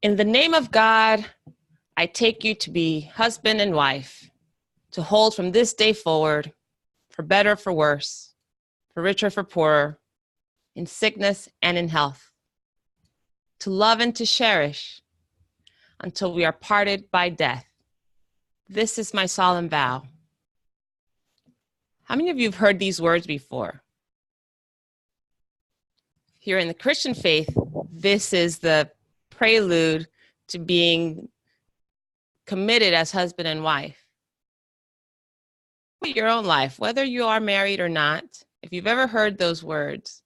In the name of God, I take you to be husband and wife, to hold from this day forward, for better, for worse, for richer, for poorer, in sickness and in health, to love and to cherish until we are parted by death. This is my solemn vow. How many of you have heard these words before? Here in the Christian faith, this is the prelude to being committed as husband and wife. Your own life, whether you are married or not, if you've ever heard those words,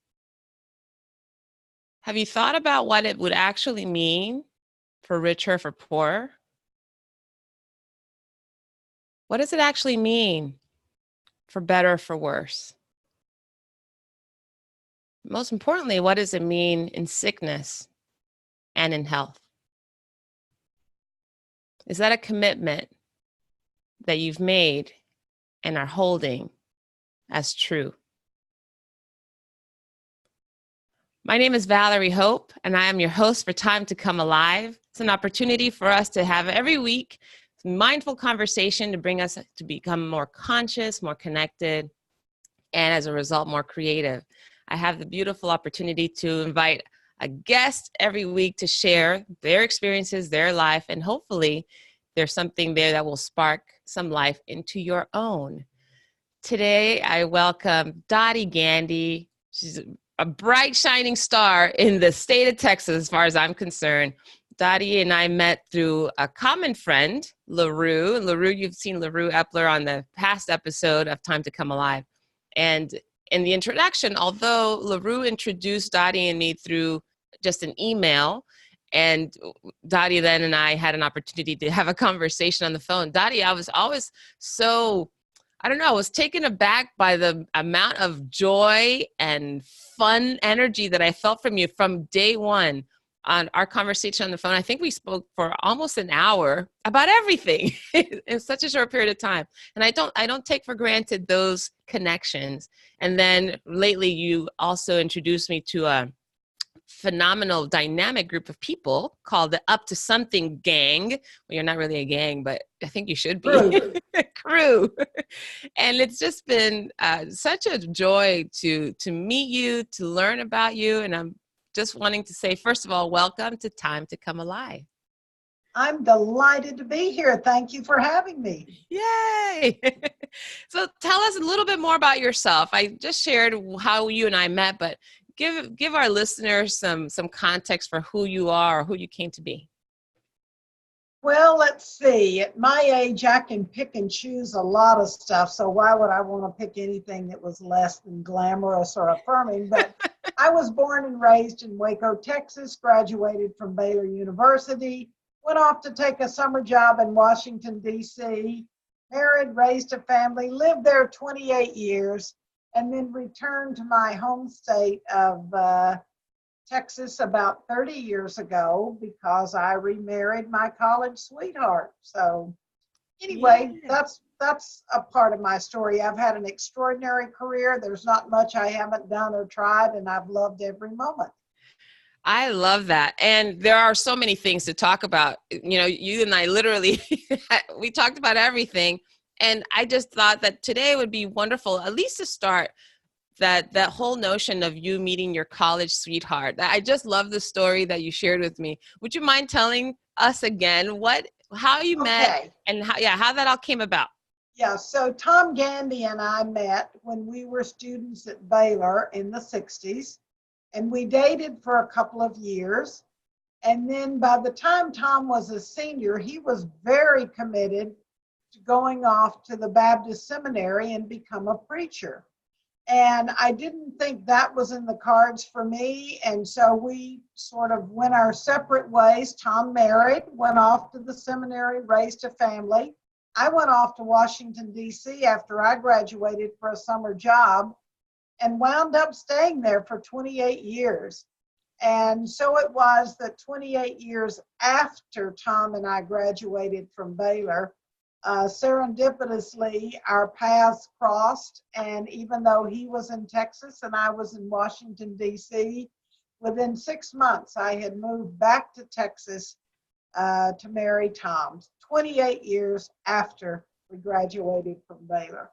have you thought about what it would actually mean for richer, for poorer? What does it actually mean for better, for worse? Most importantly, what does it mean in sickness and in health? Is that a commitment that you've made and are holding as true? My name is Valerie Hope, and I am your host for Time to Come Alive. It's an opportunity for us to have every week mindful conversation to bring us to become more conscious, more connected, and as a result, more creative. I have the beautiful opportunity to invite a guest every week to share their experiences, their life, and hopefully there's something there that will spark some life into your own. Today, I welcome Dottie Gandy. She's a bright, shining star in the state of Texas, as far as I'm concerned. Dottie and I met through a common friend, LaRue. LaRue, you've seen LaRue Epler on the past episode of Time to Come Alive. And in the introduction, although LaRue introduced Dottie and me through just an email, and Dottie then and I had an opportunity to have a conversation on the phone. Dottie, I was always so, I don't know, I was taken aback by the amount of joy and fun energy that I felt from you from day one on our conversation on the phone. I think we spoke for almost an hour about everything in such a short period of time. And I don't take for granted those connections. And then lately you also introduced me to a phenomenal dynamic group of people called the Up to Something Gang. Well, you're not really a gang, but I think you should be. Crew. And it's just been such a joy to meet you, to learn about you. And I'm just wanting to say, first of all, welcome to Time to Come Alive. I'm delighted to be here. Thank you for having me. Yay! So tell us a little bit more about yourself. I just shared how you and I met, but give our listeners some context for who you are or who you came to be. Well, let's see. At my age, I can pick and choose a lot of stuff. So why would I want to pick anything that was less than glamorous or affirming? But I was born and raised in Waco, Texas, graduated from Baylor University, went off to take a summer job in Washington, D.C., married, raised a family, lived there 28 years, and then returned to my home state of Texas about 30 years ago because I remarried my college sweetheart. So anyway, Yeah. that's a part of my story. I've had an extraordinary career. There's not much I haven't done or tried, and I've loved every moment. I love that. And there are so many things to talk about. You know, you and I literally, we talked about everything. And I just thought that today would be wonderful, at least to start that whole notion of you meeting your college sweetheart. I just love the story that you shared with me. Would you mind telling us again how you met and how that all came about? Yeah, so Tom Gandy and I met when we were students at Baylor in the 60s, and we dated for a couple of years. And then by the time Tom was a senior, he was very committed to going off to the Baptist seminary and become a preacher. And I didn't think that was in the cards for me. And so we sort of went our separate ways. Tom married, went off to the seminary, raised a family. I went off to Washington, D.C. after I graduated for a summer job and wound up staying there for 28 years. And so it was that 28 years after Tom and I graduated from Baylor, serendipitously, our paths crossed. And even though he was in Texas and I was in Washington, D.C., within 6 months, I had moved back to Texas to marry Tom, 28 years after we graduated from Baylor.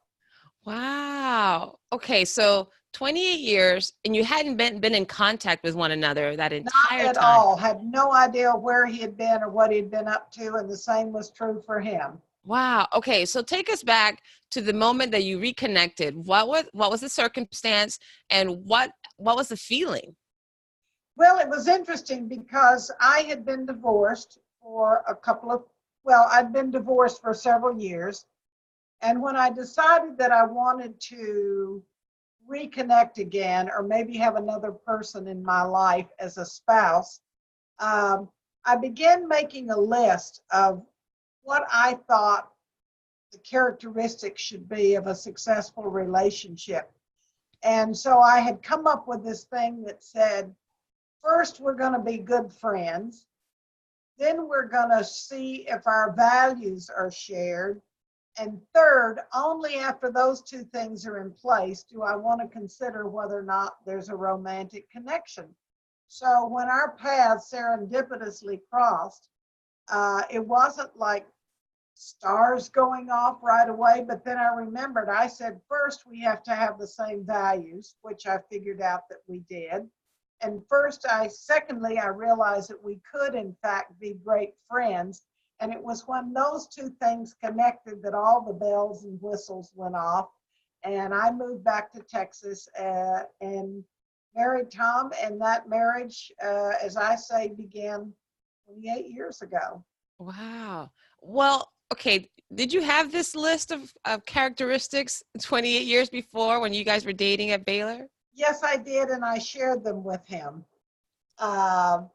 Wow. Okay, so 28 years, and you hadn't been in contact with one another that Not entire at time. all. Had no idea where he had been or what he'd been up to, and the same was true for him. Wow. Okay, so take us back to the moment that you reconnected. What was the circumstance, and what was the feeling? Well, it was interesting because I had been divorced for I'd been divorced for several years. And when I decided that I wanted to reconnect again, or maybe have another person in my life as a spouse, I began making a list of what I thought the characteristics should be of a successful relationship. And so I had come up with this thing that said, first, we're going to be good friends. Then we're going to see if our values are shared. And third, only after those two things are in place do I want to consider whether or not there's a romantic connection. So when our paths serendipitously crossed, it wasn't like stars going off right away, but then I remembered, I said, first, we have to have the same values, which I figured out that we did. And secondly, I realized that we could, in fact, be great friends. And it was when those two things connected that all the bells and whistles went off. And I moved back to Texas and married Tom. And that marriage, as I say, began 28 years ago. Wow. Well, okay. Did you have this list of characteristics 28 years before when you guys were dating at Baylor? Yes, I did, and I shared them with him. And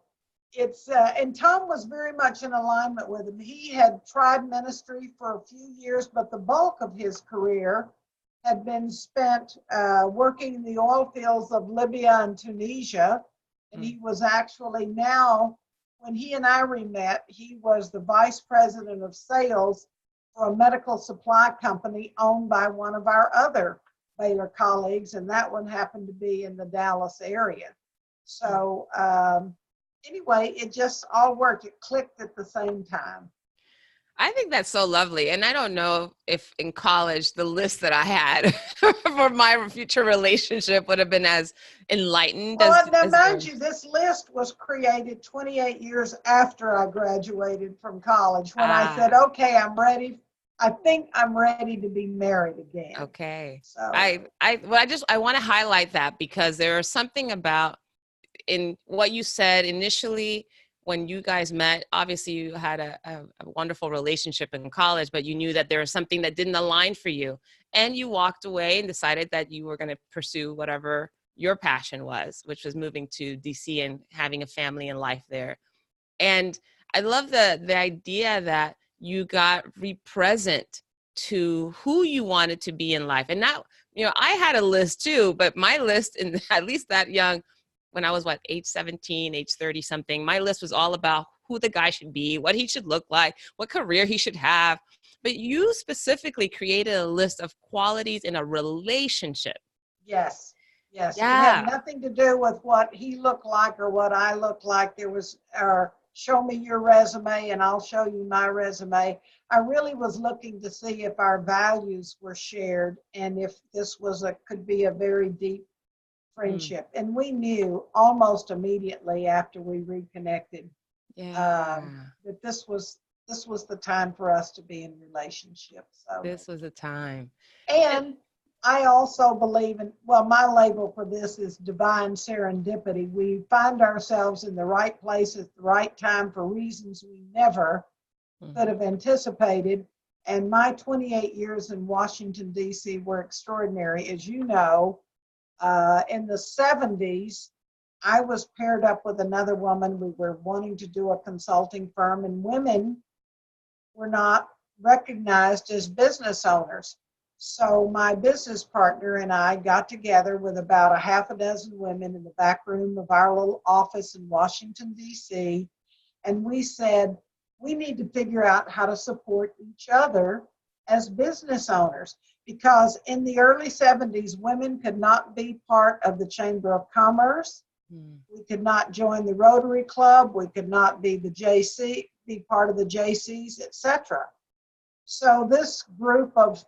Tom was very much in alignment with him. He had tried ministry for a few years, but the bulk of his career had been spent working in the oil fields of Libya and Tunisia. And he was actually now, when he and I met, he was the vice president of sales for a medical supply company owned by one of our other Baylor colleagues, and that one happened to be in the Dallas area. So anyway, it just all worked. It clicked at the same time. I think that's so lovely. And I don't know if in college, the list that I had for my future relationship would have been as enlightened Now, as mind you, this list was created 28 years after I graduated from college, when I said, okay, I'm ready. I think I'm ready to be married again. Okay. So I want to highlight that because there is something about in what you said initially when you guys met. Obviously you had a wonderful relationship in college, but you knew that there was something that didn't align for you, and you walked away and decided that you were going to pursue whatever your passion was, which was moving to DC and having a family and life there. And I love the idea that you got present to who you wanted to be in life. And now, I had a list too, but my list, in at least that young, when I was age 17, age 30 something, my list was all about who the guy should be, what he should look like, what career he should have. But you specifically created a list of qualities in a relationship. Yes. Yeah. It had nothing to do with what he looked like or what I looked like. There was, show me your resume and I'll show you my resume. I really was looking to see if our values were shared and if this could be a very deep friendship. And we knew almost immediately after we reconnected that this was the time for us to be in relationship. So this was the time. And I also believe in, my label for this is divine serendipity. We find ourselves in the right place at the right time for reasons we never could have anticipated. And my 28 years in Washington, D.C. were extraordinary. As you know, in the 70s, I was paired up with another woman. We were wanting to do a consulting firm, and women were not recognized as business owners. So my business partner and I got together with about a half a dozen women in the back room of our little office in Washington, D.C. And we said, we need to figure out how to support each other as business owners. Because in the early 70s, women could not be part of the Chamber of Commerce. Mm. We could not join the Rotary Club. We could not be the JC, be part of the JCs, etc. So this group of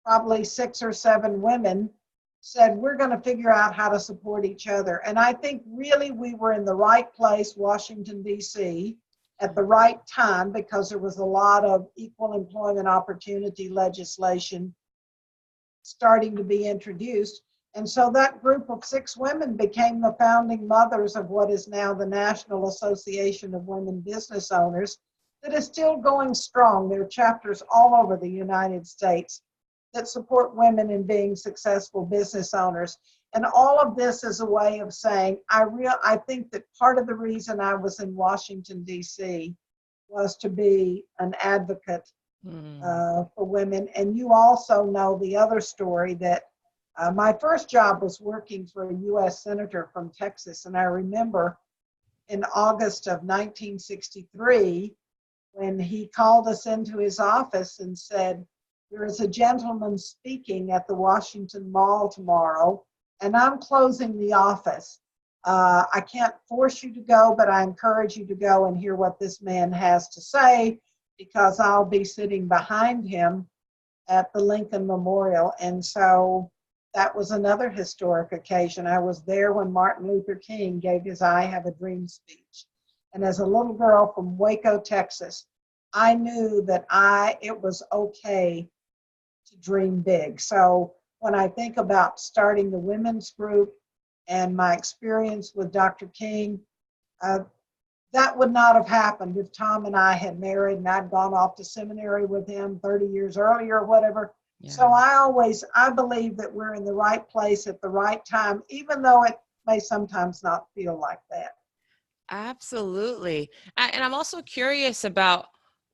probably 6 or 7 women said, we're going to figure out how to support each other. And I think really we were in the right place, Washington, D.C., at the right time, because there was a lot of equal employment opportunity legislation starting to be introduced. And so that group of 6 women became the founding mothers of what is now the National Association of Women Business Owners, that is still going strong. There are chapters all over the United States that support women in being successful business owners. And all of this is a way of saying, I think that part of the reason I was in Washington, D.C. was to be an advocate for women. And you also know the other story that my first job was working for a U.S. Senator from Texas. And I remember in August of 1963, when he called us into his office and said, there is a gentleman speaking at the Washington Mall tomorrow, and I'm closing the office. I can't force you to go, but I encourage you to go and hear what this man has to say, because I'll be sitting behind him at the Lincoln Memorial. And so that was another historic occasion. I was there when Martin Luther King gave his I Have a Dream speech. And as a little girl from Waco, Texas, I knew that it was okay to dream big. So when I think about starting the women's group and my experience with Dr. King, that would not have happened if Tom and I had married and I'd gone off to seminary with him 30 years earlier or whatever. Yeah. So I believe that we're in the right place at the right time, even though it may sometimes not feel like that. Absolutely. And I'm also curious about,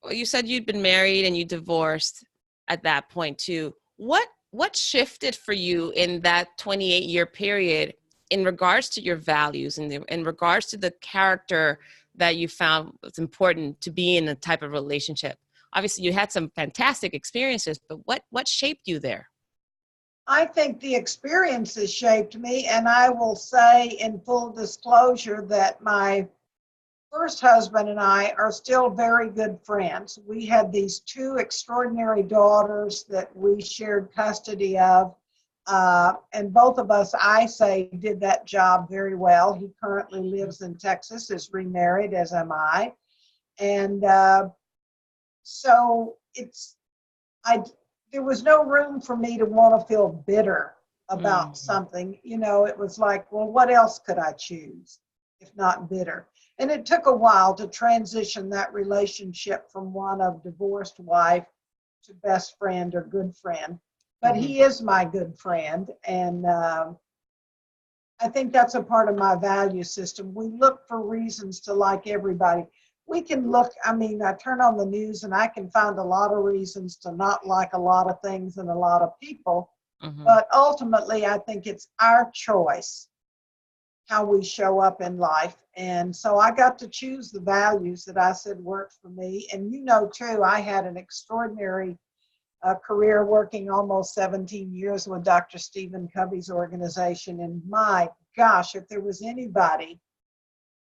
well, you said you'd been married and you divorced at that point too. What shifted for you in that 28-year period in regards to your values and in regards to the character that you found was important to be in the type of relationship? Obviously, you had some fantastic experiences, but what shaped you there? I think the experiences shaped me, and I will say in full disclosure that my first husband and I are still very good friends. We had these 2 extraordinary daughters that we shared custody of. And both of us, I say, did that job very well. He currently lives in Texas, is remarried, as am I. And so there was no room for me to want to feel bitter about something. You know, it was like, well, what else could I choose if not bitter? And it took a while to transition that relationship from one of divorced wife to best friend or good friend. But he is my good friend. And I think that's a part of my value system. We look for reasons to like everybody. We can look, I turn on the news and I can find a lot of reasons to not like a lot of things and a lot of people. But ultimately, I think it's our choice how we show up in life. And so I got to choose the values that I said worked for me. And you know, too, I had an extraordinary career working almost 17 years with Dr. Stephen Covey's organization. And my gosh, if there was anybody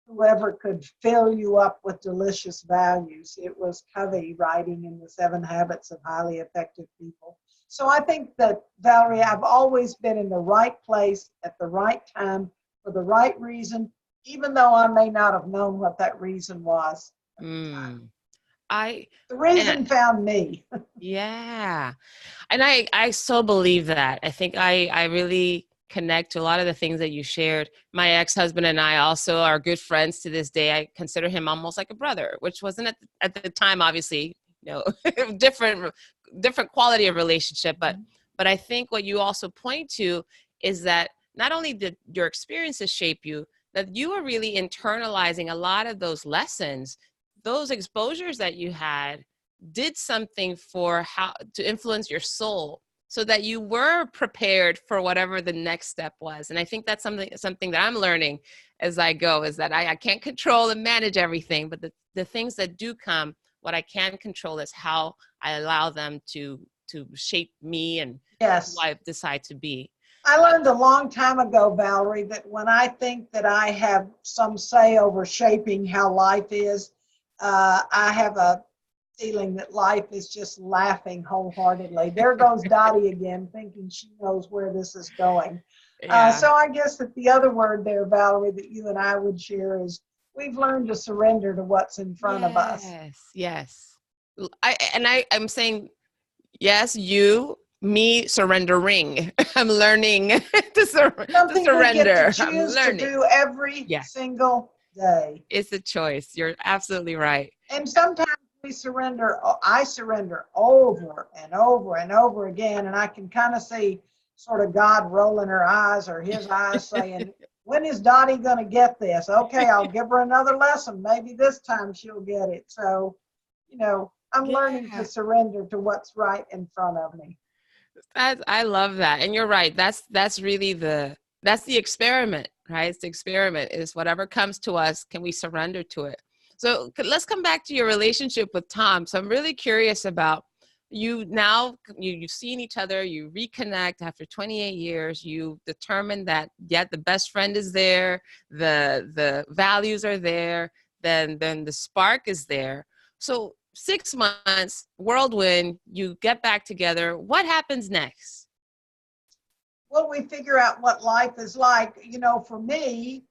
who ever could fill you up with delicious values, it was Covey, writing in the 7 Habits of Highly Effective People. So I think that, Valerie, I've always been in the right place at the right time for the right reason, even though I may not have known what that reason was. The reason found me. Yeah. And I so believe that. I think I really connect to a lot of the things that you shared. My ex-husband and I also are good friends to this day. I consider him almost like a brother, which wasn't at the time, obviously, different quality of relationship. But I think what you also point to is that not only did your experiences shape you, that you are really internalizing a lot of those lessons, those exposures that you had did something for how to influence your soul so that you were prepared for whatever the next step was. And I think that's something that I'm learning as I go, is that I can't control and manage everything, but the things that do come, what I can control is how I allow them to shape me and who I decide to be. I learned a long time ago, Valerie, that when I think that I have some say over shaping how life is, I have a feeling that life is just laughing wholeheartedly. There goes Dottie again, thinking she knows where this is going. Yeah. So I guess that the other word there, Valerie, that you and I would share is we've learned to surrender to what's in front of us. Yes. Yes. I'm saying yes, you, me, surrendering. I'm learning to Something we get to surrender. I'm choose to learning. do every Yes, single day. it's a choice. You're absolutely right. And sometimes we surrender, I surrender over and over and over again. And I can kind of see sort of God rolling her eyes or his eyes saying, when is Dottie going to get this? Okay, I'll give her another lesson. Maybe this time she'll get it. So, I'm learning to Yeah. surrender to what's right in front of me. I love that. And you're right. That's really that's the experiment, right? It's the experiment is whatever comes to us, can we surrender to it? So let's come back to your relationship with Tom. So I'm really curious about you now, you've seen each other, you reconnect after 28 years, you determine that, yeah, the best friend is there, the values are there, then the spark is there. So 6 months, whirlwind, you get back together. What happens next? Well, we figure out what life is like. For me,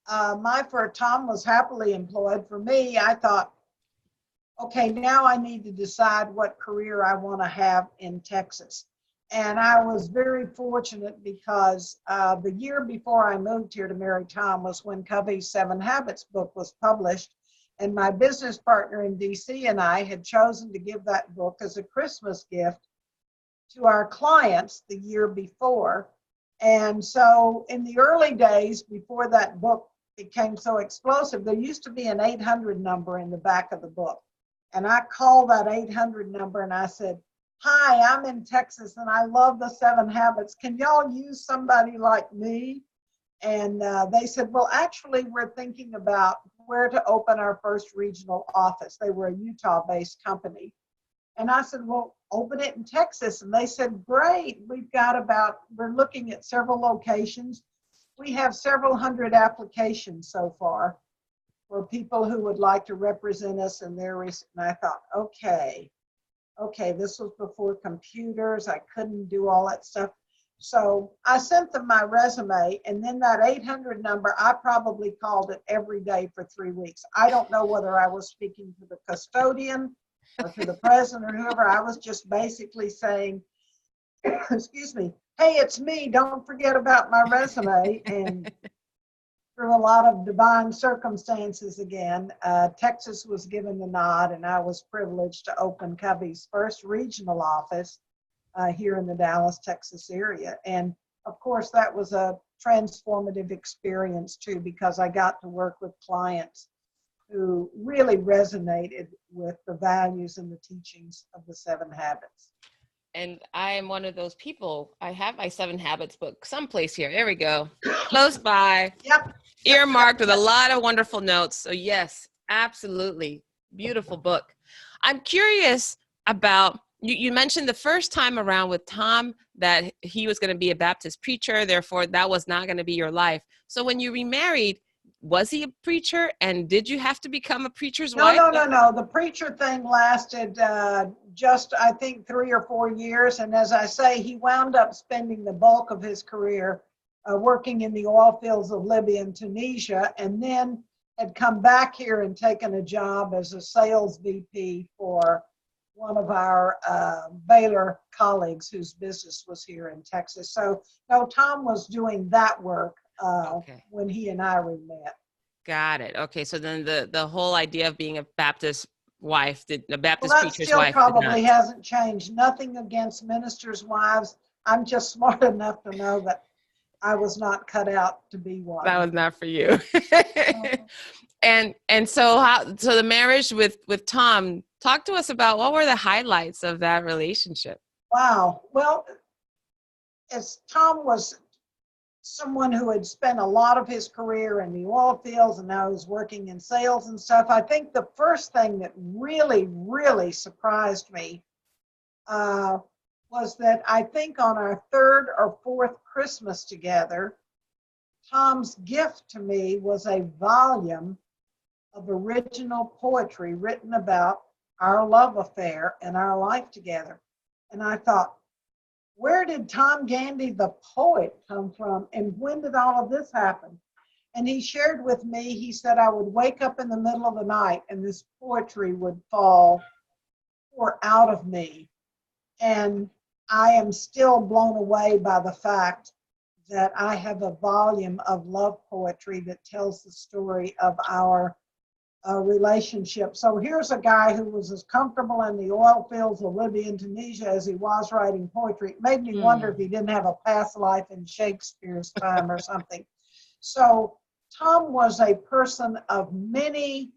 for Tom was happily employed. For me, I thought, okay, now I need to decide what career I want to have in Texas. And I was very fortunate because the year before I moved here to marry Tom was when Covey's 7 Habits book was published. And my business partner in DC and I had chosen to give that book as a Christmas gift to our clients the year before. And so in the early days, before that book became so explosive, there used to be an 800 number in the back of the book. And I called that 800 number and I said, hi, I'm in Texas and I love the 7 Habits. Can y'all use somebody like me? And they said, well, actually, we're thinking about where to open our first regional office. They were a Utah-based company. And I said, well, open it in Texas. And they said, great. We're looking at several locations. We have several hundred applications so far for people who would like to represent us in their research. And I thought, okay, this was before computers. I couldn't do all that stuff. So I sent them my resume, and then that 800 number, I probably called it every day for 3 weeks. I don't know whether I was speaking to the custodian or to the president or whoever. I was just basically saying, excuse me, hey, it's me. Don't forget about my resume. And through a lot of divine circumstances again, Texas was given the nod, and I was privileged to open Covey's first regional office here in the Dallas, Texas area. And of course, that was a transformative experience too, because I got to work with clients who really resonated with the values and the teachings of the 7 Habits. And I am one of those people. I have my 7 Habits book someplace here. There we go. Close by. Yep. Earmarked with a lot of wonderful notes. So yes, absolutely. Beautiful book. I'm curious about, you mentioned the first time around with Tom that he was going to be a Baptist preacher, therefore that was not going to be your life. So when you remarried, was he a preacher, and did you have to become a preacher's wife? No. The preacher thing lasted just, I think, 3 or 4 years. And as I say, he wound up spending the bulk of his career working in the oil fields of Libya and Tunisia, and then had come back here and taken a job as a sales VP for one of our Baylor colleagues whose business was here in Texas. So no, Tom was doing that work when he and I met. Got it. Okay, so then the whole idea of being a Baptist wife, a Baptist preacher's still wife, probably hasn't changed. Nothing against ministers' wives. I'm just smart enough to know that I was not cut out to be one. That was not for you. And so the marriage with Tom, talk to us about what were the highlights of that relationship? Wow. Well, as Tom was someone who had spent a lot of his career in the oil fields and now he's working in sales and stuff, I think the first thing that really, really surprised me was that I think on our third or fourth Christmas together, Tom's gift to me was a volume of original poetry written about our love affair and our life together. And I thought, where did Tom Gandy, the poet, come from? And when did all of this happen? And he shared with me, he said, I would wake up in the middle of the night and this poetry would pour out of me. And I am still blown away by the fact that I have a volume of love poetry that tells the story of our relationship. So here's a guy who was as comfortable in the oil fields of Libya and Tunisia as he was writing poetry. It made me wonder if he didn't have a past life in Shakespeare's time or something. So Tom was a person of many,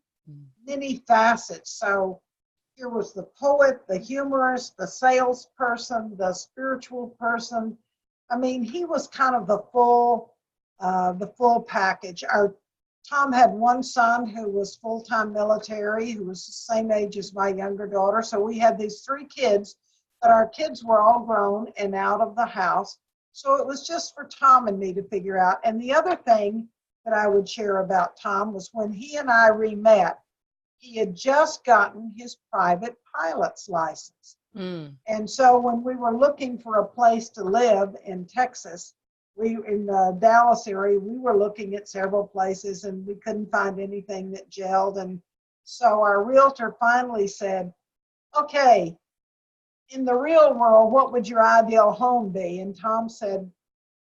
many facets. So here was the poet, the humorist, the salesperson, the spiritual person. I mean, he was kind of the full package. Tom had one son who was full-time military, who was the same age as my younger daughter. So we had these three kids, but our kids were all grown and out of the house. So it was just for Tom and me to figure out. And the other thing that I would share about Tom was when he and I re-met, he had just gotten his private pilot's license. And so when we were looking for a place to live in Texas, in the Dallas area, we were looking at several places and we couldn't find anything that gelled. And so our realtor finally said, okay, in the real world, what would your ideal home be? And Tom said,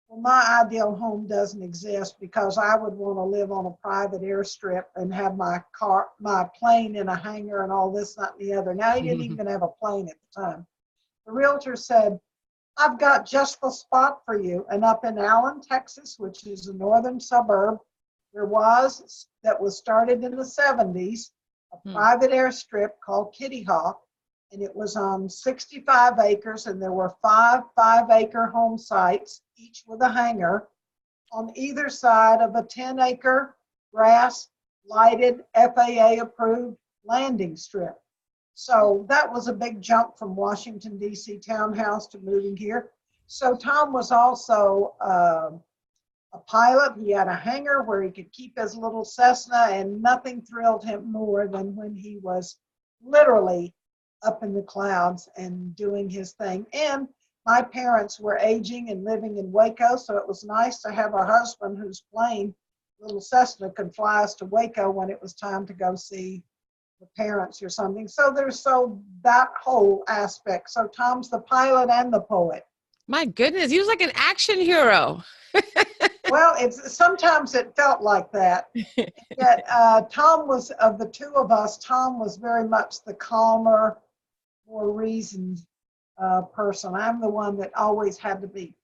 well, my ideal home doesn't exist because I would want to live on a private airstrip and have my plane in a hangar and all this, that, and the other. Now, he didn't even have a plane at the time. The realtor said, I've got just the spot for you. And up in Allen, Texas, which is a northern suburb, that was started in the 70s, a private airstrip called Kitty Hawk. And it was on 65 acres, and there were 5-acre home sites, each with a hangar, on either side of a 10-acre grass lighted FAA-approved landing strip. So that was a big jump from Washington, D.C. townhouse to moving here. So Tom was also a pilot. He had a hangar where he could keep his little Cessna, and nothing thrilled him more than when he was literally up in the clouds and doing his thing. And my parents were aging and living in Waco, so it was nice to have a husband whose plane, little Cessna, could fly us to Waco when it was time to go see the parents or something. So there's that whole aspect. So Tom's the pilot and the poet. My goodness, he was like an action hero. Well, sometimes it felt like that. Yet, Tom was, of the two of us, Tom was very much the calmer, more reasoned person. I'm the one that always had to be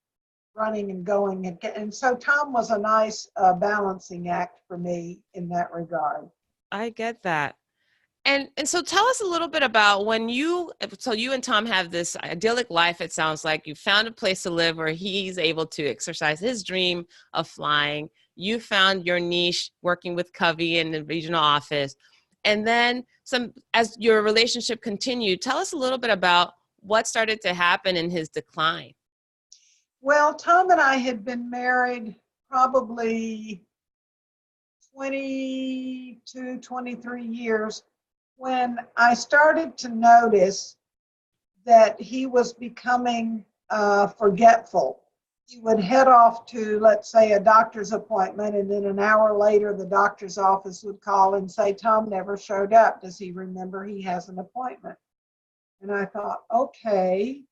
running and going. And so Tom was a nice balancing act for me in that regard. I get that. And so tell us a little bit about you and Tom have this idyllic life. It sounds like you found a place to live where he's able to exercise his dream of flying. You found your niche working with Covey in the regional office. And then as your relationship continued, tell us a little bit about what started to happen in his decline. Well, Tom and I had been married probably 22, 23 years when I started to notice that he was becoming forgetful. He would head off to, let's say, a doctor's appointment, and then an hour later, the doctor's office would call and say, Tom never showed up. Does he remember he has an appointment? And I thought, okay.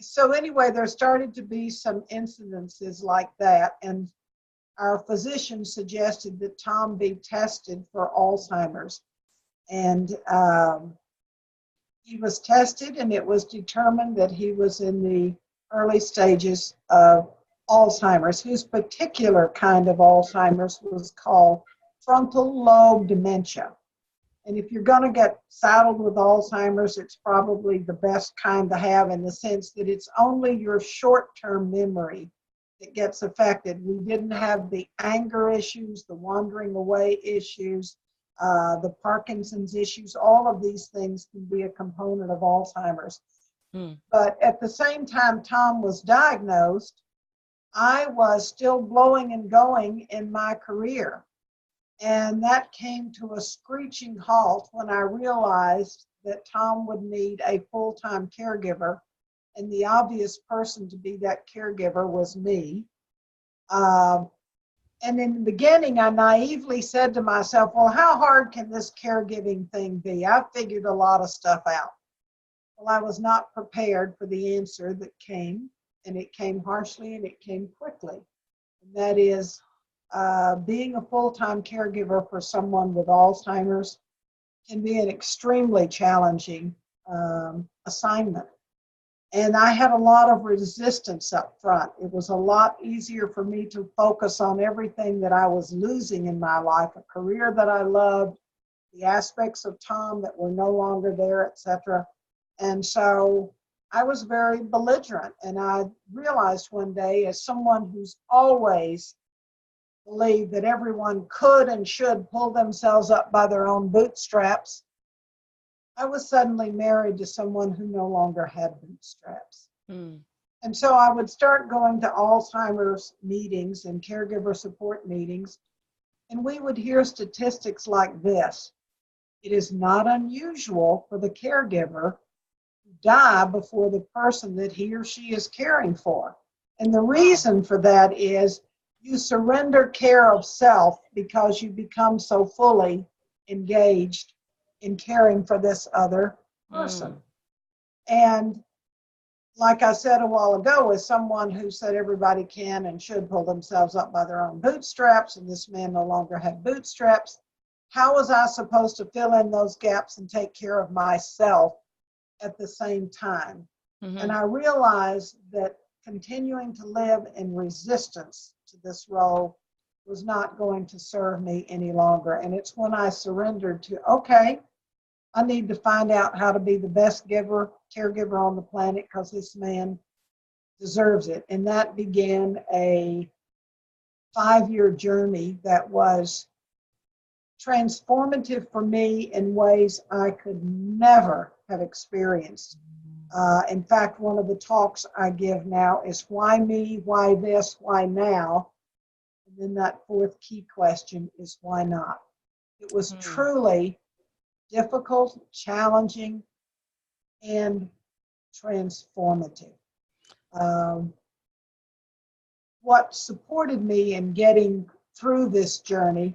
So anyway, there started to be some incidences like that, and our physician suggested that Tom be tested for Alzheimer's. And he was tested, and it was determined that he was in the early stages of Alzheimer's, whose particular kind of Alzheimer's was called frontal lobe dementia. And if you're going to get saddled with Alzheimer's, it's probably the best kind to have, in the sense that it's only your short-term memory that gets affected. We didn't have the anger issues, the wandering away issues, the Parkinson's issues. All of these things can be a component of Alzheimer's. But at the same time Tom was diagnosed, I was still blowing and going in my career. And that came to a screeching halt when I realized that Tom would need a full-time caregiver, and the obvious person to be that caregiver was me. And in the beginning, I naively said to myself, well, how hard can this caregiving thing be? I've figured a lot of stuff out. Well, I was not prepared for the answer that came, and it came harshly and it came quickly. And that is, being a full-time caregiver for someone with Alzheimer's can be an extremely challenging assignment. And I had a lot of resistance up front. It was a lot easier for me to focus on everything that I was losing in my life, a career that I loved, the aspects of Tom that were no longer there, etc. And so I was very belligerent. And I realized one day, as someone who's always believed that everyone could and should pull themselves up by their own bootstraps, I was suddenly married to someone who no longer had bootstraps. And so I would start going to Alzheimer's meetings and caregiver support meetings, and we would hear statistics like this: it is not unusual for the caregiver to die before the person that he or she is caring for. And the reason for that is you surrender care of self because you become so fully engaged in caring for this other person. And like I said a while ago, as someone who said everybody can and should pull themselves up by their own bootstraps, and this man no longer had bootstraps, how was I supposed to fill in those gaps and take care of myself at the same time? And I realized that continuing to live in resistance to this role was not going to serve me any longer. And it's when I surrendered to, okay, I need to find out how to be the best caregiver on the planet, because this man deserves it. And that began a 5-year journey that was transformative for me in ways I could never have experienced. In fact, one of the talks I give now is why me, why this, why now? And then that fourth key question is why not? It was truly difficult, challenging, and transformative. What supported me in getting through this journey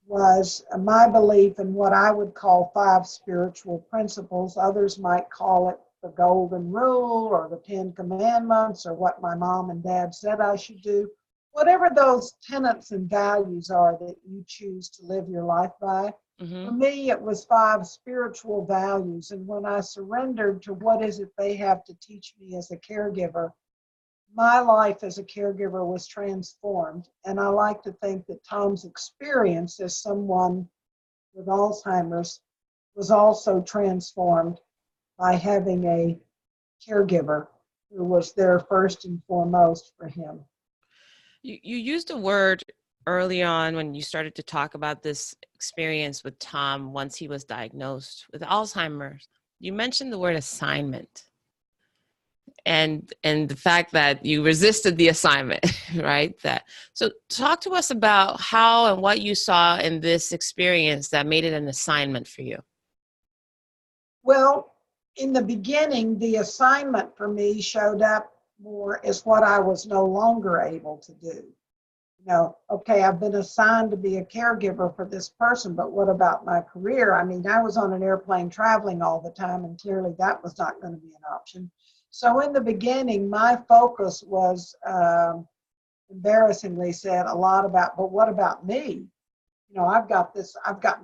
was my belief in what I would call 5 spiritual principles. Others might call it the golden rule or the 10 commandments or what my mom and dad said I should do. Whatever those tenets and values are that you choose to live your life by, for me, it was 5 spiritual values. And when I surrendered to what is it they have to teach me as a caregiver, my life as a caregiver was transformed. And I like to think that Tom's experience as someone with Alzheimer's was also transformed by having a caregiver who was there first and foremost for him. You used a word early on when you started to talk about this experience with Tom once he was diagnosed with Alzheimer's. You mentioned the word assignment and the fact that you resisted the assignment, right? So talk to us about how and what you saw in this experience that made it an assignment for you. Well, in the beginning, the assignment for me showed up more as what I was no longer able to do. You know, okay, I've been assigned to be a caregiver for this person, but what about my career? I mean, I was on an airplane traveling all the time, and clearly that was not going to be an option. So in the beginning, my focus was, embarrassingly said, a lot about, but what about me? You know, I've got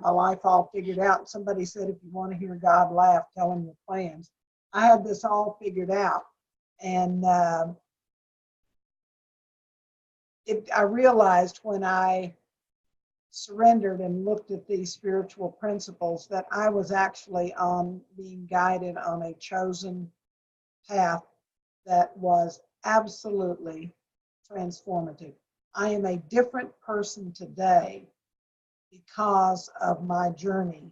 my life all figured out. And somebody said, if you want to hear God laugh, tell him your plans. I had this all figured out. And I realized when I surrendered and looked at these spiritual principles that I was actually being guided on a chosen path that was absolutely transformative. I am a different person today because of my journey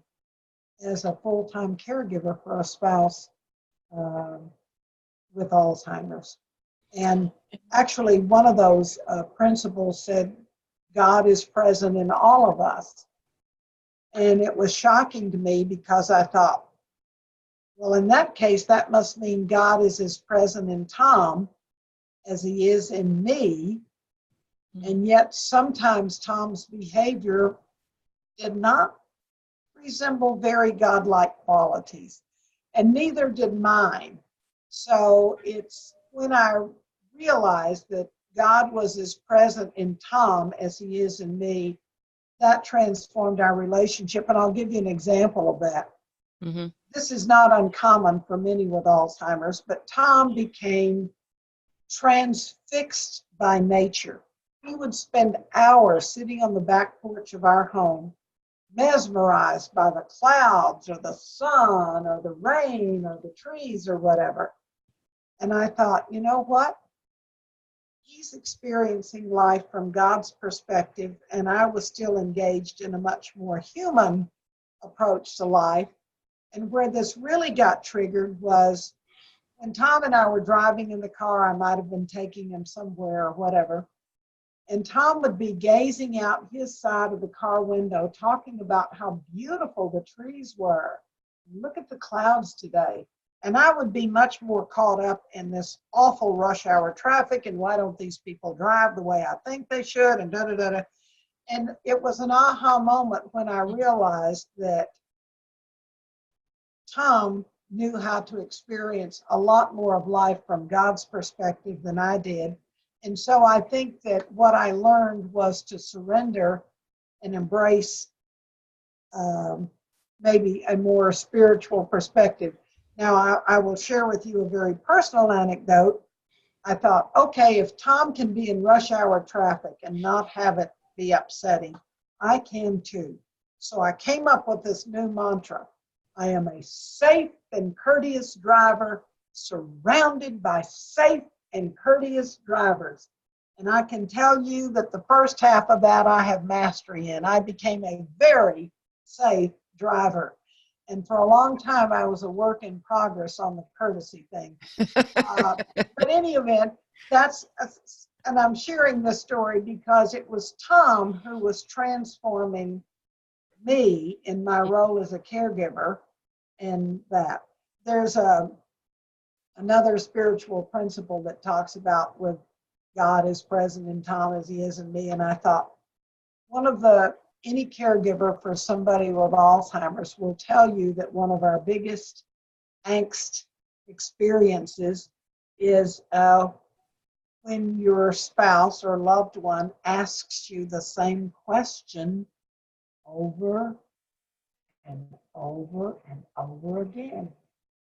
as a full-time caregiver for a spouse with Alzheimer's. And actually, one of those principles said, God is present in all of us. And it was shocking to me because I thought, well, in that case, that must mean God is as present in Tom as he is in me. And yet sometimes Tom's behavior did not resemble very godlike qualities, and neither did mine. So it's when I realized that God was as present in Tom as he is in me, that transformed our relationship. And I'll give you an example of that. Mm-hmm. This is not uncommon for many with Alzheimer's, but Tom became transfixed by nature. He would spend hours sitting on the back porch of our home, mesmerized by the clouds or the sun or the rain or the trees or whatever. And I thought, you know what? He's experiencing life from God's perspective, and I was still engaged in a much more human approach to life. And where this really got triggered was when Tom and I were driving in the car. I might have been taking him somewhere or whatever. And Tom would be gazing out his side of the car window, talking about how beautiful the trees were. Look at the clouds today. And I would be much more caught up in this awful rush hour traffic and why don't these people drive the way I think they should and da-da-da-da. And it was an aha moment when I realized that Tom knew how to experience a lot more of life from God's perspective than I did. And so I think that what I learned was to surrender and embrace maybe a more spiritual perspective. Now, I will share with you a very personal anecdote. I thought, okay, if Tom can be in rush hour traffic and not have it be upsetting, I can too. So I came up with this new mantra. I am a safe and courteous driver surrounded by safe and courteous drivers. And I can tell you that the first half of that I have mastery in. I became a very safe driver. And for a long time, I was a work in progress on the courtesy thing. But in any event, and I'm sharing this story because it was Tom who was transforming me in my role as a caregiver. And that there's another spiritual principle that talks about with God is present in Tom as he is in me. And I thought, any caregiver for somebody with Alzheimer's will tell you that one of our biggest angst experiences is when your spouse or loved one asks you the same question over and over and over again.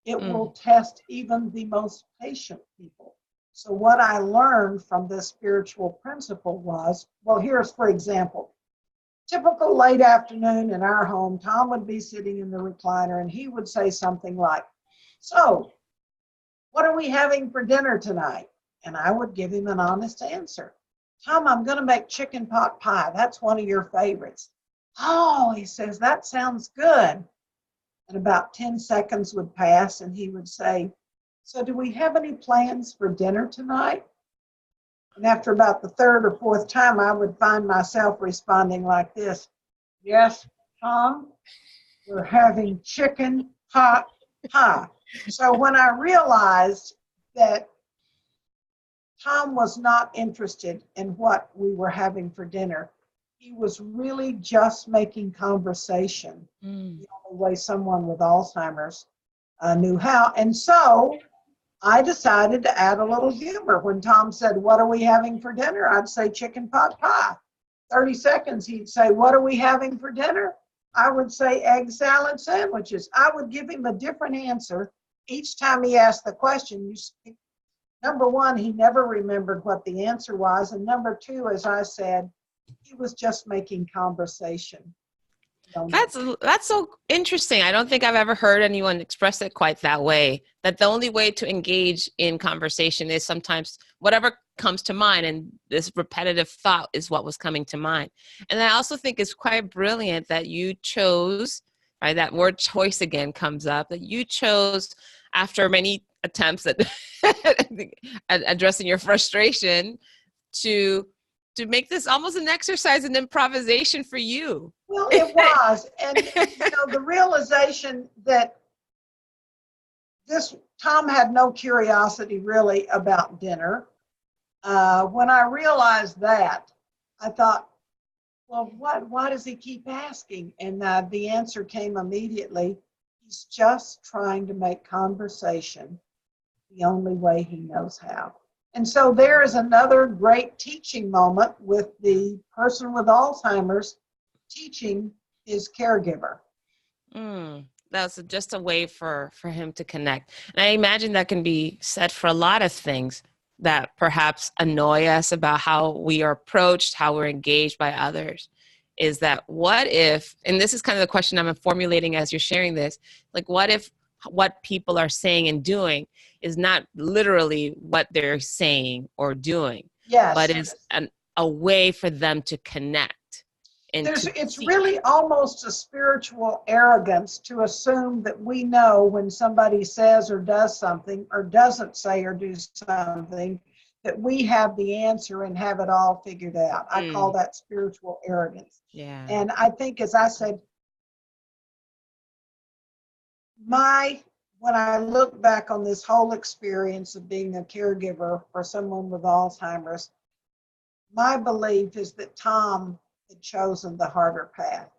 It will test even the most patient people. So what I learned from this spiritual principle was, well, here's, for example, typical late afternoon in our home, Tom would be sitting in the recliner and he would say something like, so, what are we having for dinner tonight? And I would give him an honest answer. Tom, I'm going to make chicken pot pie. That's one of your favorites. Oh, he says, that sounds good. And about 10 seconds would pass and he would say, so do we have any plans for dinner tonight? And after about the third or fourth time, I would find myself responding like this. Yes, Tom, we're having chicken pot pie. So when I realized that Tom was not interested in what we were having for dinner, he was really just making conversation, the only way someone with Alzheimer's knew how. And so I decided to add a little humor. When Tom said, what are we having for dinner? I'd say chicken pot pie. 30 seconds, he'd say, what are we having for dinner? I would say egg salad sandwiches. I would give him a different answer each time he asked the question. Number one, he never remembered what the answer was. And number two, as I said, he was just making conversation. That's so interesting. I don't think I've ever heard anyone express it quite that way, that the only way to engage in conversation is sometimes whatever comes to mind, and this repetitive thought is what was coming to mind. And I also think it's quite brilliant that you chose, right, that word choice again comes up, that you chose after many attempts at, at addressing your frustration to make this almost an exercise in improvisation for you. Well, it was. And, the realization that Tom had no curiosity really about dinner. When I realized that, I thought, well, why does he keep asking? And the answer came immediately. He's just trying to make conversation the only way he knows how. And so there is another great teaching moment with the person with Alzheimer's teaching his caregiver. That's just a way for him to connect. And I imagine that can be said for a lot of things that perhaps annoy us about how we are approached, how we're engaged by others, is that what if, and this is kind of the question I'm formulating as you're sharing this, like what if what people are saying and doing is not literally what they're saying or doing, Yes, but is a way for them to connect. It's really almost a spiritual arrogance to assume that we know when somebody says or does something or doesn't say or do something, that we have the answer and have it all figured out. I call that spiritual arrogance. Yeah. And I think, as I said, when I look back on this whole experience of being a caregiver for someone with Alzheimer's, my belief is that Tom had chosen the harder path.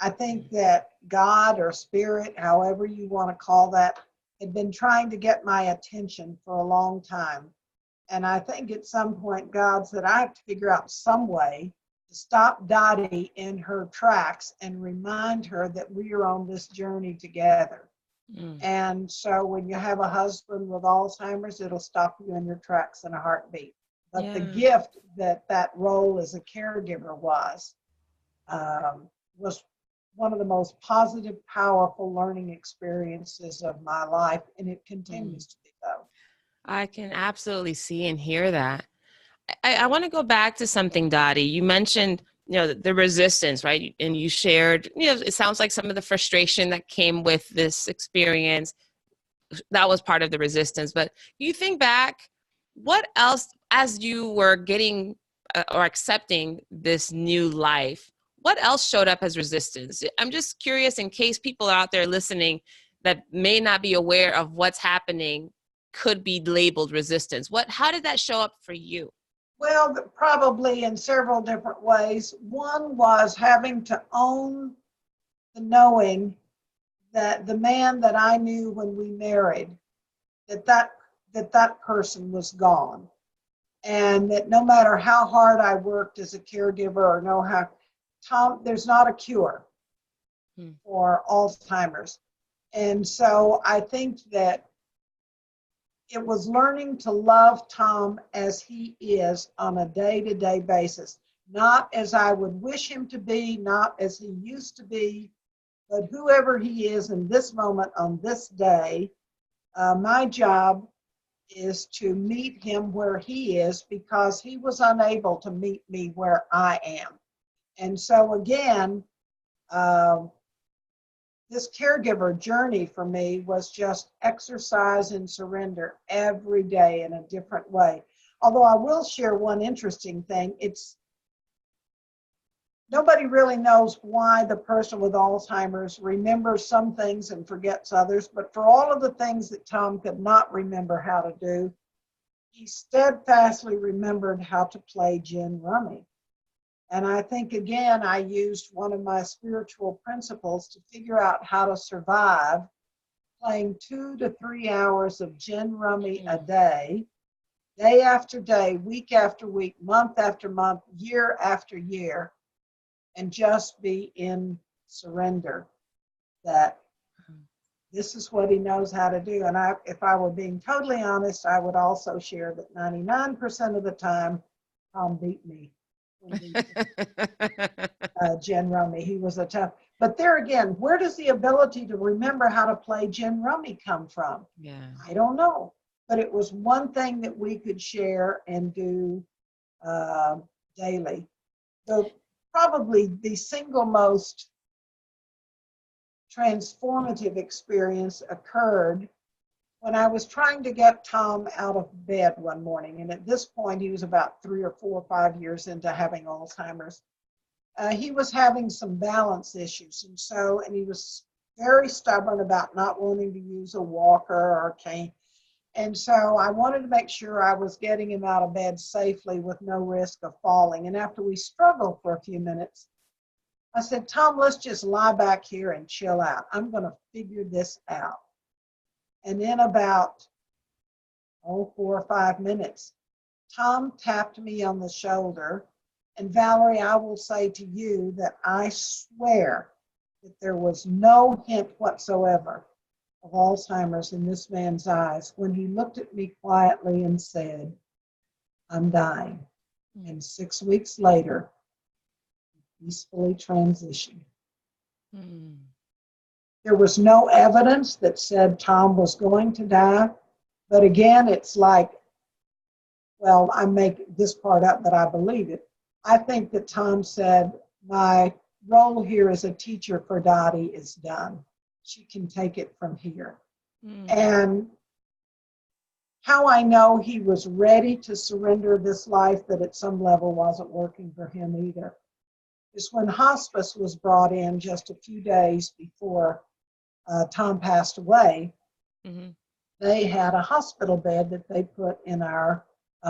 I think that God or spirit, however you want to call that, had been trying to get my attention for a long time. And I think at some point God said, I have to figure out some way to stop Dottie in her tracks and remind her that we are on this journey together. And so when you have a husband with Alzheimer's, it'll stop you in your tracks in a heartbeat. But the gift that role as a caregiver was one of the most positive, powerful learning experiences of my life, and it continues to be so. I can absolutely see and hear that. I want to go back to something, Dottie. You mentioned, the resistance, right? And you shared, it sounds like some of the frustration that came with this experience, that was part of the resistance. But you think back, what else, as you were getting or accepting this new life, what else showed up as resistance? I'm just curious, in case people out there listening that may not be aware of what's happening, could be labeled resistance. How did that show up for you? Well, probably in several different ways. One was having to own the knowing that the man that I knew when we married, that person was gone. And that no matter how hard I worked as a caregiver or Tom, there's not a cure for Alzheimer's. And so I think that it was learning to love Tom as he is on a day-to-day basis, not as I would wish him to be, not as he used to be, but whoever he is in this moment on this day. My job is to meet him where he is because he was unable to meet me where I am. And so again, this caregiver journey for me was just exercise and surrender every day in a different way. Although I will share one interesting thing. Nobody really knows why the person with Alzheimer's remembers some things and forgets others, but for all of the things that Tom could not remember how to do, he steadfastly remembered how to play gin rummy. And I think, again, I used one of my spiritual principles to figure out how to survive playing 2 to 3 hours of gin rummy a day after day, week after week, month after month, year after year, and just be in surrender that this is what he knows how to do. And if I were being totally honest, I would also share that 99% of the time, Tom beat me. Gin rummy. He was a tough. But there again, where does the ability to remember how to play gin rummy come from? Yeah, I don't know. But it was one thing that we could share and do daily. So probably the single most transformative experience occurred when I was trying to get Tom out of bed one morning, and at this point he was about 3 or 4 or 5 years into having Alzheimer's, he was having some balance issues. And he was very stubborn about not wanting to use a walker or a cane. And so I wanted to make sure I was getting him out of bed safely with no risk of falling. And after we struggled for a few minutes, I said, Tom, let's just lie back here and chill out. I'm going to figure this out. And in about 4 or 5 minutes, Tom tapped me on the shoulder. And Valerie, I will say to you that I swear that there was no hint whatsoever of Alzheimer's in this man's eyes when he looked at me quietly and said, I'm dying. And 6 weeks later, he peacefully transitioned. Mm. There was no evidence that said Tom was going to die. But again, it's like, well, I make this part up, but I believe it. I think that Tom said, my role here as a teacher for Dottie is done. She can take it from here. Mm. And how I know he was ready to surrender this life that at some level wasn't working for him either is when hospice was brought in just a few days before Tom passed away. Mm-hmm. They had a hospital bed that they put in our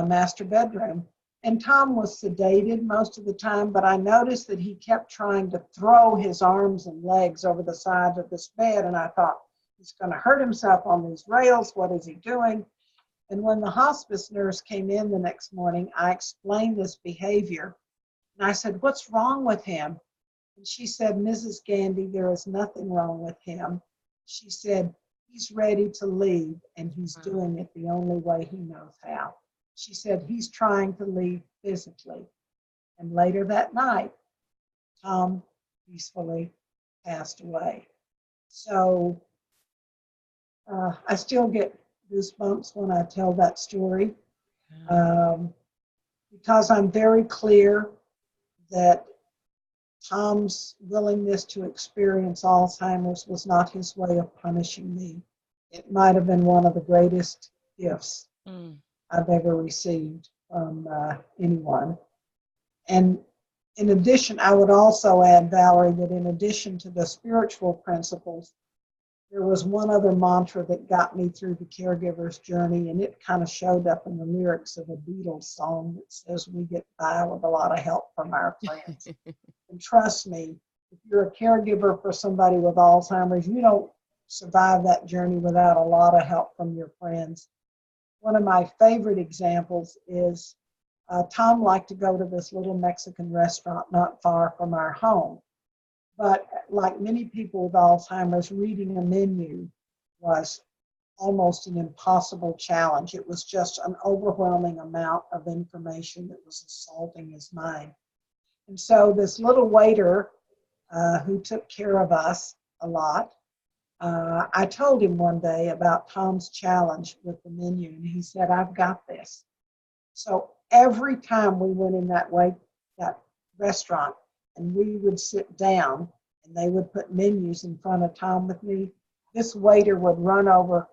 master bedroom. And Tom was sedated most of the time, but I noticed that he kept trying to throw his arms and legs over the sides of this bed. And I thought, he's going to hurt himself on these rails. What is he doing? And when the hospice nurse came in the next morning, I explained this behavior. And I said, what's wrong with him? And she said, Mrs. Gandy, there is nothing wrong with him. She said, he's ready to leave, and he's doing it the only way he knows how. She said, he's trying to leave physically. And later that night, Tom peacefully passed away. So I still get goosebumps when I tell that story because I'm very clear that Tom's willingness to experience Alzheimer's was not his way of punishing me. It might have been one of the greatest gifts I've ever received from anyone. And in addition, I would also add, Valerie, that in addition to the spiritual principles, there was one other mantra that got me through the caregiver's journey, and it kind of showed up in the lyrics of a Beatles song that says, we get by with a lot of help from our friends. And trust me, if you're a caregiver for somebody with Alzheimer's, you don't survive that journey without a lot of help from your friends. One of my favorite examples is Tom liked to go to this little Mexican restaurant not far from our home. But like many people with Alzheimer's, reading a menu was almost an impossible challenge. It was just an overwhelming amount of information that was assaulting his mind. And so this little waiter who took care of us a lot, I told him one day about Tom's challenge with the menu, and he said, I've got this. So every time we went in that restaurant and we would sit down and they would put menus in front of Tom with me, this waiter would run over,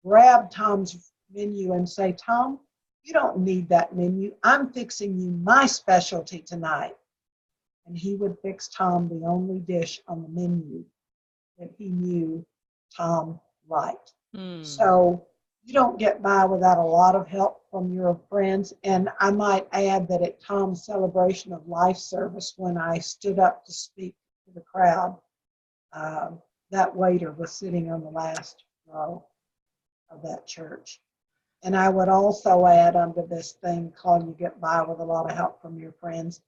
grab Tom's menu and say, Tom, you don't need that menu. I'm fixing you my specialty tonight. And he would fix Tom the only dish on the menu that he knew Tom liked. So you don't get by without a lot of help from your friends. And I might add that at Tom's celebration of life service, when I stood up to speak to the crowd, that waiter was sitting on the last row of that church. And I would also add under this thing called you get by with a lot of help from your friends.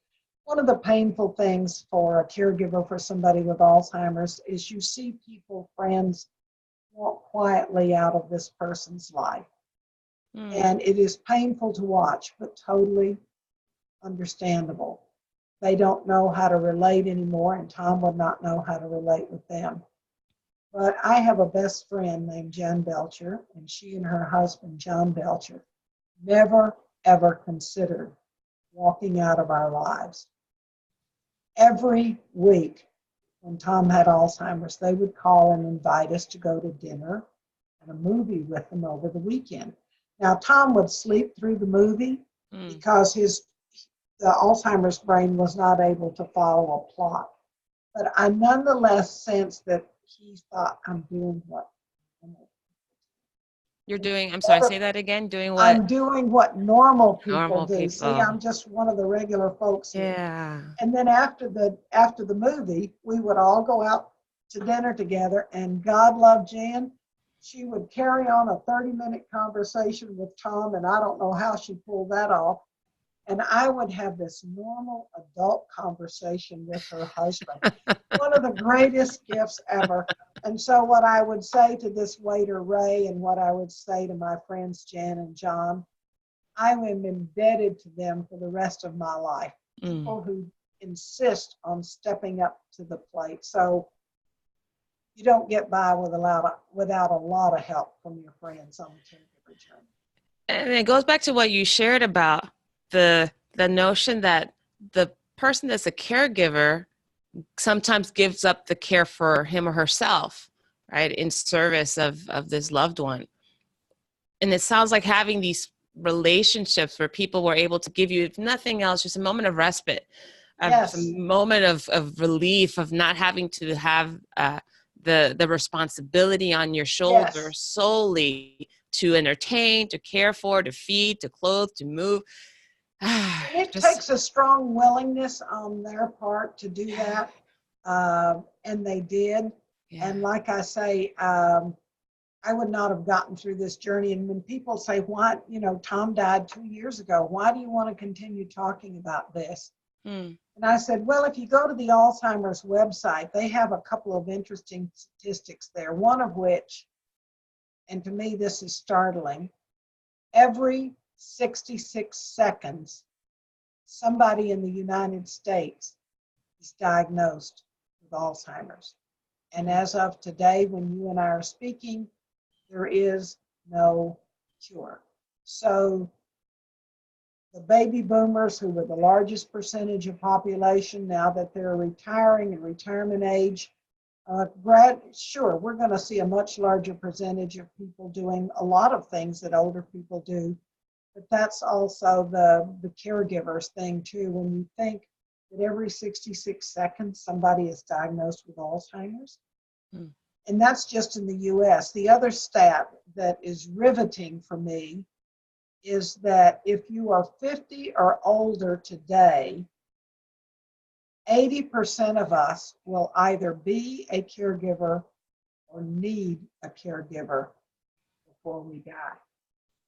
One of the painful things for a caregiver for somebody with Alzheimer's is you see people, friends, walk quietly out of this person's life. And it is painful to watch, but totally understandable. They don't know how to relate anymore, and Tom would not know how to relate with them. But I have a best friend named Jen Belcher, and she and her husband, John Belcher, never, ever considered walking out of our lives. Every week when Tom had Alzheimer's, they would call and invite us to go to dinner and a movie with him over the weekend. Now, Tom would sleep through the movie because the Alzheimer's brain was not able to follow a plot. But I nonetheless sensed that he thought, I'm doing what You're doing, I'm sorry, say that again. Doing what? I'm doing what normal people Normal do. See, people. I'm just one of the regular folks here. Yeah. And then after the movie, we would all go out to dinner together, and God love Jan, she would carry on a 30-minute conversation with Tom, and I don't know how she pulled that off. And I would have this normal adult conversation with her husband. One of the greatest gifts ever. And so what I would say to this waiter, Ray, and what I would say to my friends, Jan and John, I am indebted to them for the rest of my life. People who insist on stepping up to the plate. So you don't get by without a lot of help from your friends on the caregiver journey. And it goes back to what you shared about the notion that the person that's a caregiver sometimes gives up the care for him or herself, right, in service of this loved one. And it sounds like having these relationships where people were able to give you, if nothing else, just a moment of respite, Yes. a moment of relief, of not having to have the responsibility on your shoulders solely to entertain, to care for, to feed, to clothe, to move. And it takes a strong willingness on their part to do that. And they did. Yeah. And like I say, I would not have gotten through this journey. And when people say, why, Tom died 2 years ago, why do you want to continue talking about this? And I said, well, if you go to the Alzheimer's website, they have a couple of interesting statistics there. One of which, and to me, this is startling, every 66 seconds, somebody in the United States is diagnosed with Alzheimer's. And as of today, when you and I are speaking, there is no cure. So the baby boomers, who were the largest percentage of population, now that they're retiring and retirement age, sure, we're going to see a much larger percentage of people doing a lot of things that older people do. But that's also the caregivers thing too. When you think that every 66 seconds somebody is diagnosed with Alzheimer's, and that's just in the US. The other stat that is riveting for me is that if you are 50 or older today, 80% of us will either be a caregiver or need a caregiver before we die.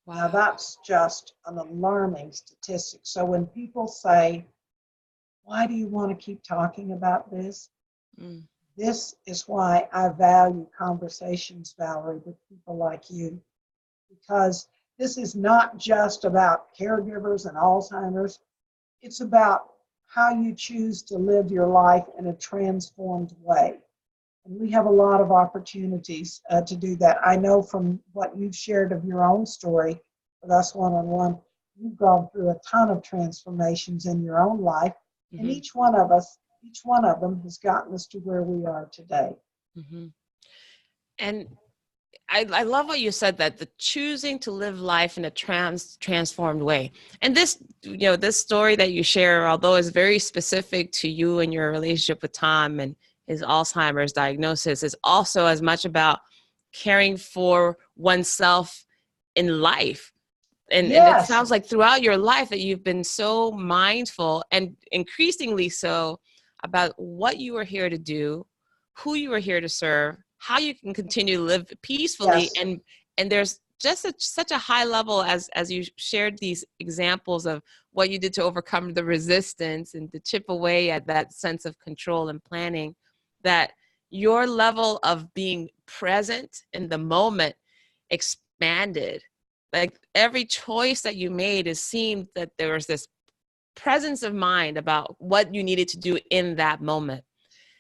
Wow. Now that's just an alarming statistic. So when people say, why do you want to keep talking about this? This is why I value conversations, Valerie, with people like you, because this is not just about caregivers and Alzheimer's. It's about how you choose to live your life in a transformed way. And we have a lot of opportunities to do that. I know from what you've shared of your own story with us one-on-one, you've gone through a ton of transformations in your own life. And each one of them has gotten us to where we are today. And I love what you said, that the choosing to live life in a transformed way. And this, this story that you share, although it's very specific to you and your relationship with Tom and his Alzheimer's diagnosis, is also as much about caring for oneself in life. And it sounds like throughout your life that you've been so mindful, and increasingly so, about what you are here to do, who you are here to serve, how you can continue to live peacefully. And there's just such a high level, as you shared these examples of what you did to overcome the resistance and to chip away at that sense of control and planning, that your level of being present in the moment expanded. Like every choice that you made, it seemed that there was this presence of mind about what you needed to do in that moment.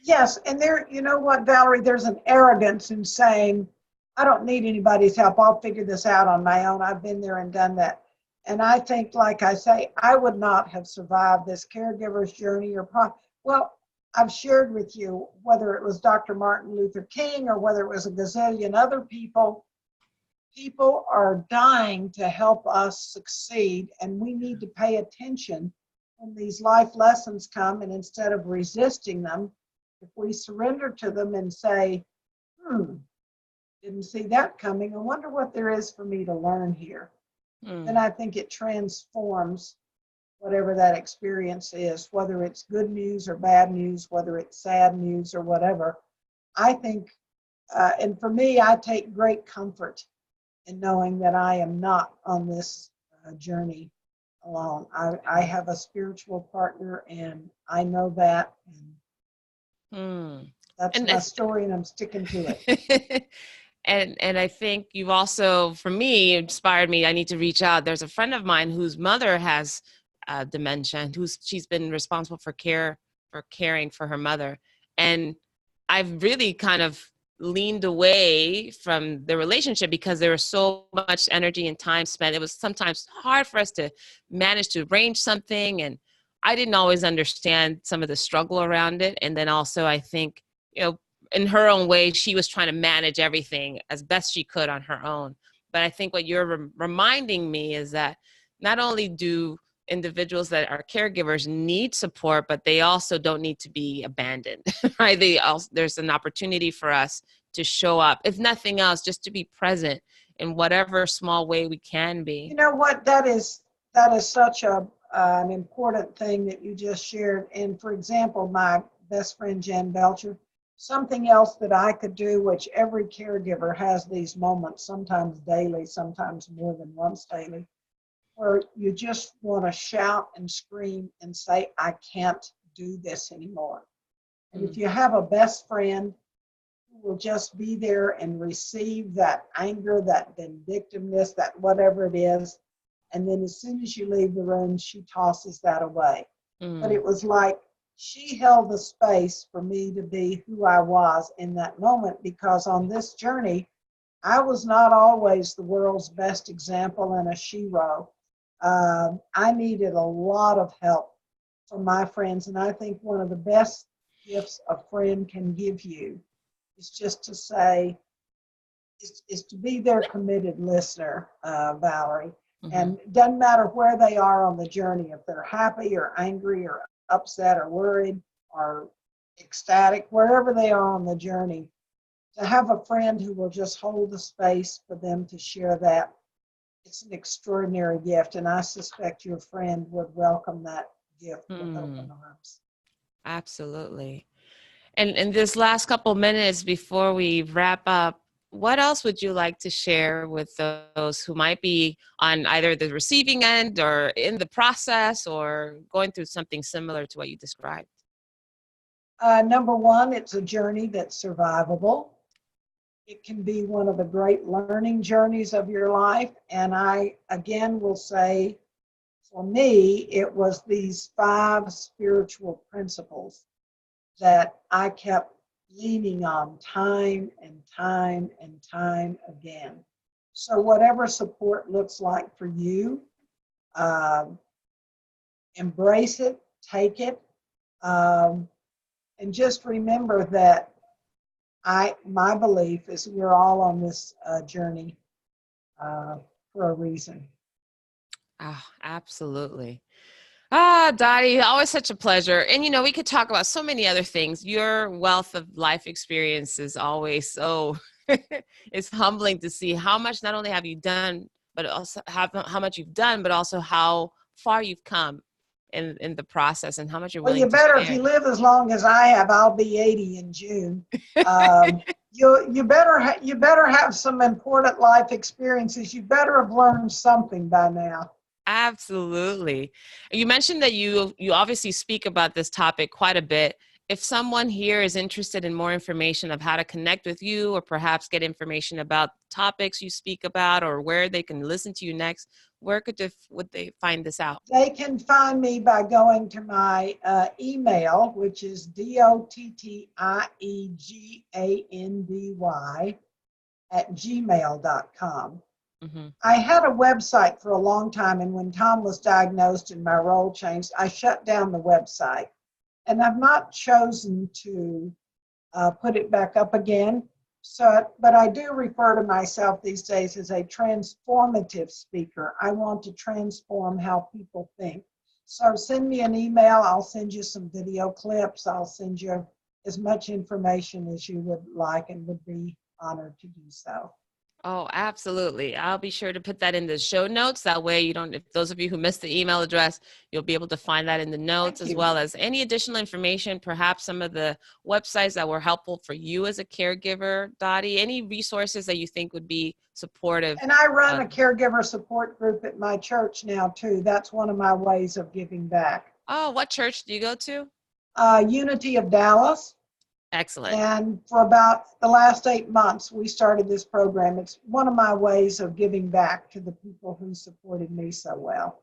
Yes, and there, you know what, Valerie, there's an arrogance in saying, I don't need anybody's help. I'll figure this out on my own. I've been there and done that. And I think, like I say, I would not have survived this caregiver's journey well, I've shared with you, whether it was Dr. Martin Luther King or whether it was a gazillion other people, People are dying to help us succeed, and we need to pay attention when these life lessons come. And instead of resisting them, if we surrender to them and say, didn't see that coming, I wonder what there is for me to learn here, then I think it transforms whatever that experience is, whether it's good news or bad news, whether it's sad news or whatever. I think, and for me, I take great comfort in knowing that I am not on this journey alone. I have a spiritual partner, and I know that. And that's my story, and I'm sticking to it. And I think you've also, for me, inspired me. I need to reach out. There's a friend of mine whose mother has dementia, and she's been responsible for caring for her mother. And I've really kind of leaned away from the relationship because there was so much energy and time spent. It was sometimes hard for us to manage to arrange something, and I didn't always understand some of the struggle around it. And then also, I think, in her own way, she was trying to manage everything as best she could on her own. But I think what you're reminding me is that not only do individuals that are caregivers need support, but they also don't need to be abandoned, right? There's an opportunity for us to show up, if nothing else, just to be present in whatever small way we can be. You know what? That is such an important thing that you just shared. And for example, my best friend Jan Belcher, something else that I could do, which every caregiver has these moments, sometimes daily, sometimes more than once daily, where you just want to shout and scream and say, I can't do this anymore. And if you have a best friend who will just be there and receive that anger, that vindictiveness, that whatever it is, and then as soon as you leave the room, she tosses that away. But it was like she held the space for me to be who I was in that moment, because on this journey, I was not always the world's best example and a shero. I needed a lot of help from my friends, and I think one of the best gifts a friend can give you is just to say, is to be their committed listener, Valerie. And it doesn't matter where they are on the journey, if they're happy or angry or upset or worried or ecstatic, wherever they are on the journey, to have a friend who will just hold the space for them to share that, it's an extraordinary gift. And I suspect your friend would welcome that gift with open arms. Absolutely. And in this last couple minutes before we wrap up, what else would you like to share with those who might be on either the receiving end or in the process or going through something similar to what you described? Number one, it's a journey that's survivable. It can be one of the great learning journeys of your life. And I, again, will say, for me, it was these 5 spiritual principles that I kept leaning on time and time and time again. So whatever support looks like for you, embrace it, take it, and just remember that my belief is we're all on this journey for a reason. Oh, absolutely. Dottie, always such a pleasure. And, we could talk about so many other things. Your wealth of life experience is always so, it's humbling to see how much not only have you done, but also how much you've done, but also how far you've come in the process and how much you're willing to share. If you live as long as I have, I'll be 80 in June. You better have some important life experiences. You better have learned something by now. Absolutely. You mentioned that you obviously speak about this topic quite a bit. If someone here is interested in more information of how to connect with you or perhaps get information about topics you speak about or where they can listen to you next, where would they find this out? They can find me by going to my email, which is dottiegandy@gmail.com. I had a website for a long time, and when Tom was diagnosed and my role changed, I shut down the website. And I've not chosen to put it back up again. So, but I do refer to myself these days as a transformative speaker. I want to transform how people think. So send me an email. I'll send you some video clips. I'll send you as much information as you would like and would be honored to do so. Oh, absolutely. I'll be sure to put that in the show notes. That way you don't, if those of you who missed the email address, you'll be able to find that in the notes, Thank as you. well as any additional information, perhaps some of the websites that were helpful for you as a caregiver, Dottie, any resources that you think would be supportive. And I run a caregiver support group at my church now too. That's one of my ways of giving back. Oh, what church do you go to? Unity of Dallas. Excellent. And for about the last 8 months, we started this program. It's one of my ways of giving back to the people who supported me so well.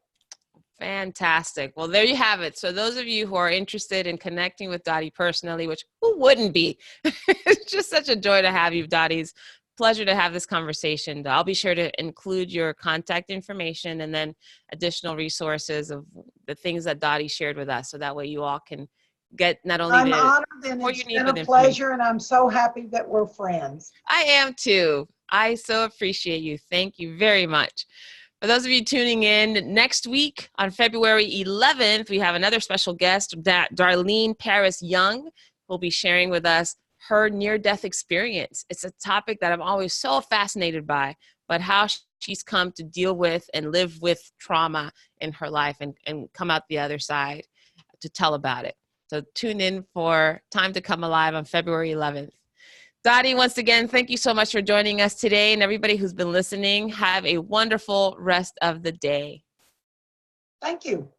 Fantastic. Well, there you have it. So those of you who are interested in connecting with Dottie personally, which who wouldn't be? It's just such a joy to have you, Dottie's. Pleasure to have this conversation. I'll be sure to include your contact information and then additional resources of the things that Dottie shared with us. So that way you all can get not only I'm the honored and support it's you need, been but a information. pleasure, and I'm so happy that we're friends. I am too. I so appreciate you. Thank you very much. For those of you tuning in, next week on February 11th, we have another special guest, Darlene Paris Young, who will be sharing with us her near-death experience. It's a topic that I'm always so fascinated by, but how she's come to deal with and live with trauma in her life and come out the other side to tell about it. So tune in for Time to Come Alive on February 11th. Dottie, once again, thank you so much for joining us today. And everybody who's been listening, have a wonderful rest of the day. Thank you.